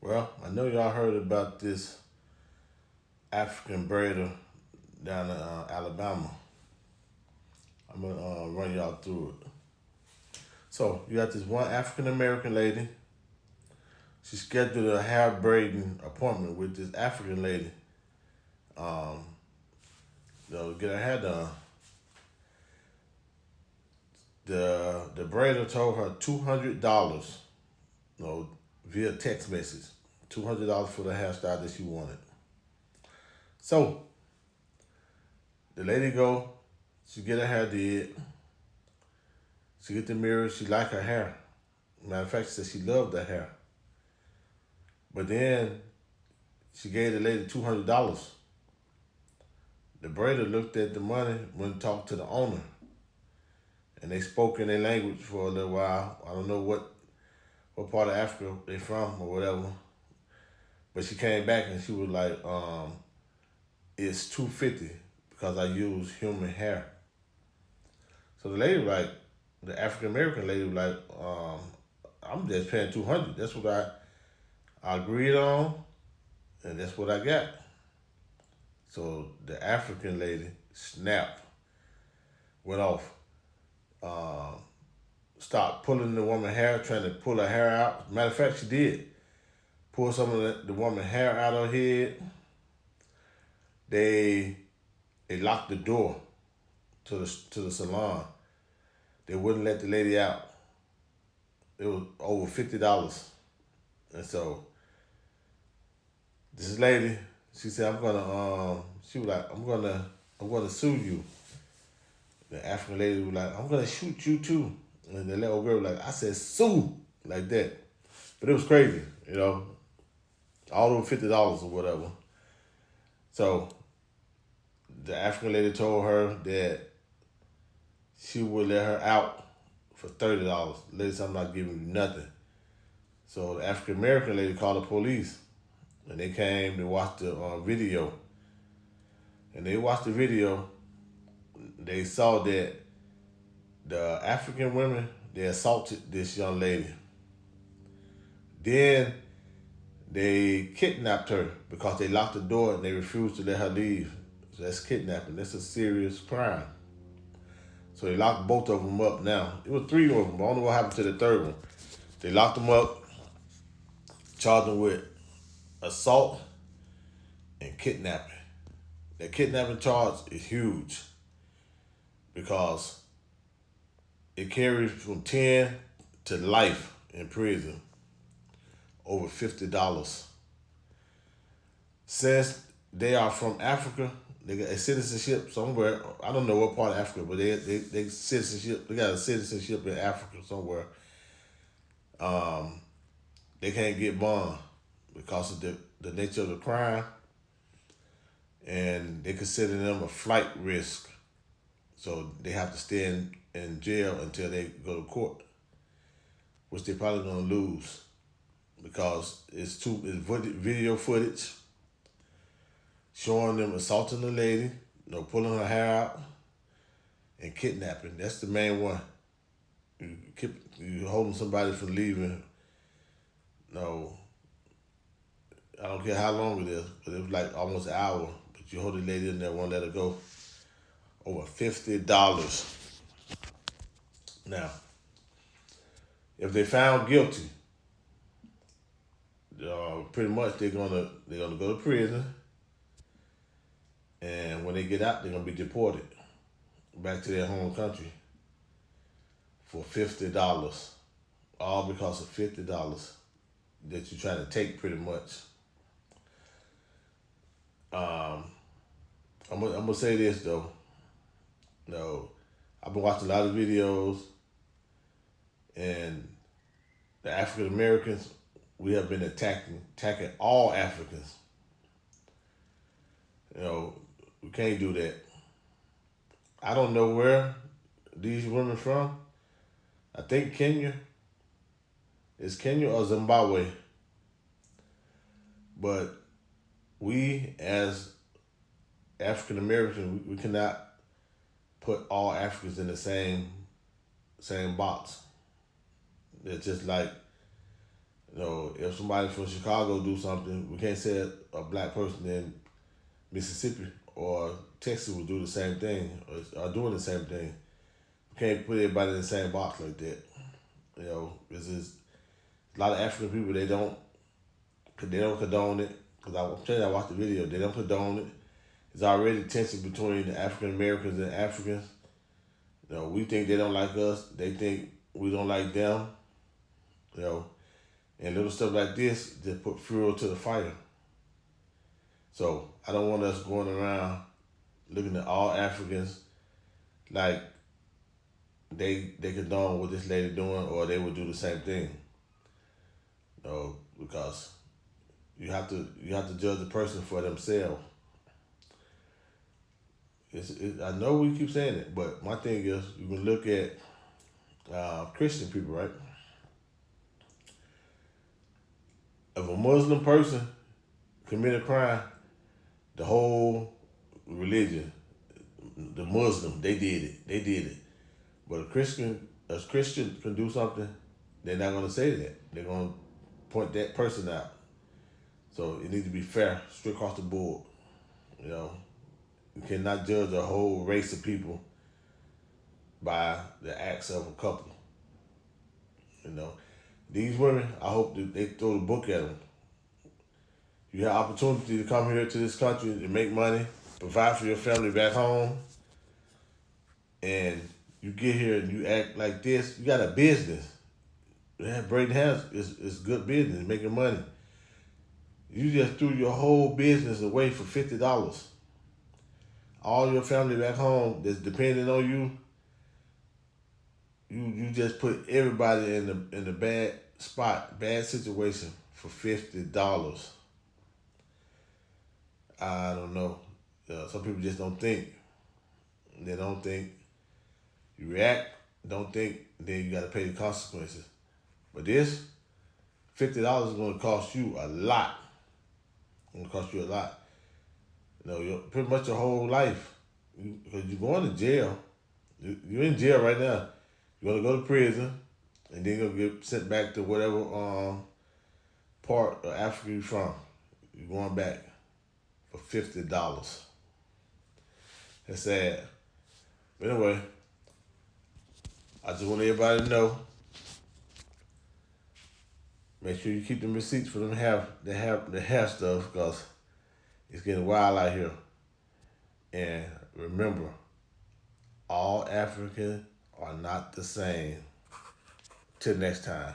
Well, I know y'all heard about this African braider down in Alabama. I'm gonna run y'all through it. So you got this one African American lady. She scheduled a hair braiding appointment with this African lady. Um, to get her hair done. The braider told her $200, via text message. $200 for the hairstyle that she wanted. So the lady go, she get her hair did. She get the mirror. She like her hair. Matter of fact, she said she loved her hair. But then she gave the lady $200. The braider looked at the money, went and talked to the owner, and they spoke in their language for a little while. I don't know what part of Africa they from or whatever. But she came back and she was like, "It's 250 because I use human hair." So the lady like, the African American lady was like, "I'm just paying 200. That's what I agreed on, and that's what I got." So the African lady snapped, went off, uh, stopped pulling the woman's hair, trying to pull her hair out. Matter of fact, she did pull some of the woman's hair out of her head. They they locked the door to the salon. They wouldn't let the lady out. It was over $50, and so this lady, she said, she was like, I'm gonna sue you." The African lady was like, "I'm gonna shoot you too." And the little girl was like, "I said sue," like that. But it was crazy, all over $50 or whatever. So the African lady told her that she would let her out for $30. Lady said, "I'm not giving you nothing." So the African American lady called the police, and they came to watch the video. And they watched the video. They saw that the African women, they assaulted this young lady. Then they kidnapped her because they locked the door and they refused to let her leave. So that's kidnapping. That's a serious crime. So they locked both of them up now. It was three of them. I don't know what happened to the third one. They locked them up, charged them with assault and kidnapping. That kidnapping charge is huge because it carries from 10 to life in prison, over $50. Since they are from Africa, they got a citizenship somewhere. I don't know what part of Africa, but they citizenship. They got a citizenship in Africa somewhere. Um, they can't get bond because of the nature of the crime, and they consider them a flight risk. So they have to stay in jail until they go to court, which they're probably gonna lose because it's video footage showing them assaulting the lady, pulling her hair out, and kidnapping. That's the main one. You holding somebody from leaving. No, I don't care how long it is, but it was like almost an hour. But you hold the lady in there, won't let her go. Over $50. Now, if they found guilty, pretty much they're gonna go to prison, and when they get out, they're gonna be deported back to their home country for $50. All because of $50 that you're trying to take, pretty much. Um, I'm gonna say this though. No, I've been watching a lot of videos, and the African Americans, we have been attacking all Africans. We can't do that. I don't know where these women from. I think Kenya. It's Kenya or Zimbabwe. But we as African Americans, we cannot put all Africans in the same box. It's just like, if somebody from Chicago do something, we can't say a black person in Mississippi or Texas will do the same thing or doing the same thing. We can't put everybody in the same box like that. This is a lot of African people. They don't condone it. Cause I'm telling you, I watched the video. They don't condone it. There's already tension between the African Americans and Africans. We think they don't like us. They think we don't like them. And little stuff like this just put fuel to the fire. So I don't want us going around looking at all Africans like they condone what this lady doing or they would do the same thing. Because you have to judge the person for themselves. I know we keep saying it, but my thing is you can look at Christian people, right? If a Muslim person commit a crime, the whole religion, the Muslim, they did it. But a Christian can do something, they're not going to say that. They're going to point that person out. So it needs to be fair, straight across the board. You cannot judge a whole race of people by the acts of a couple. These women, I hope that they throw the book at them. You have opportunity to come here to this country and make money, provide for your family back home, and you get here and you act like this. You got a business. Braden House is good business, making money. You just threw your whole business away for $50. All your family back home that's depending on you, you just put everybody in the bad spot, bad situation for $50. I don't know. Some people just don't think. They don't think. You react, don't think, then you got to pay the consequences. But this, $50 is going to cost you a lot. It's going to cost you a lot. Pretty much your whole life. Because you're going to jail. You're in jail right now. You're going to go to prison, and then you're going to get sent back to whatever part of Africa you're from. You're going back for $50. That's sad. But anyway, I just want everybody to know. Make sure you keep them receipts for them the hair stuff, because it's getting wild out here. And remember, all Africans are not the same. Till next time.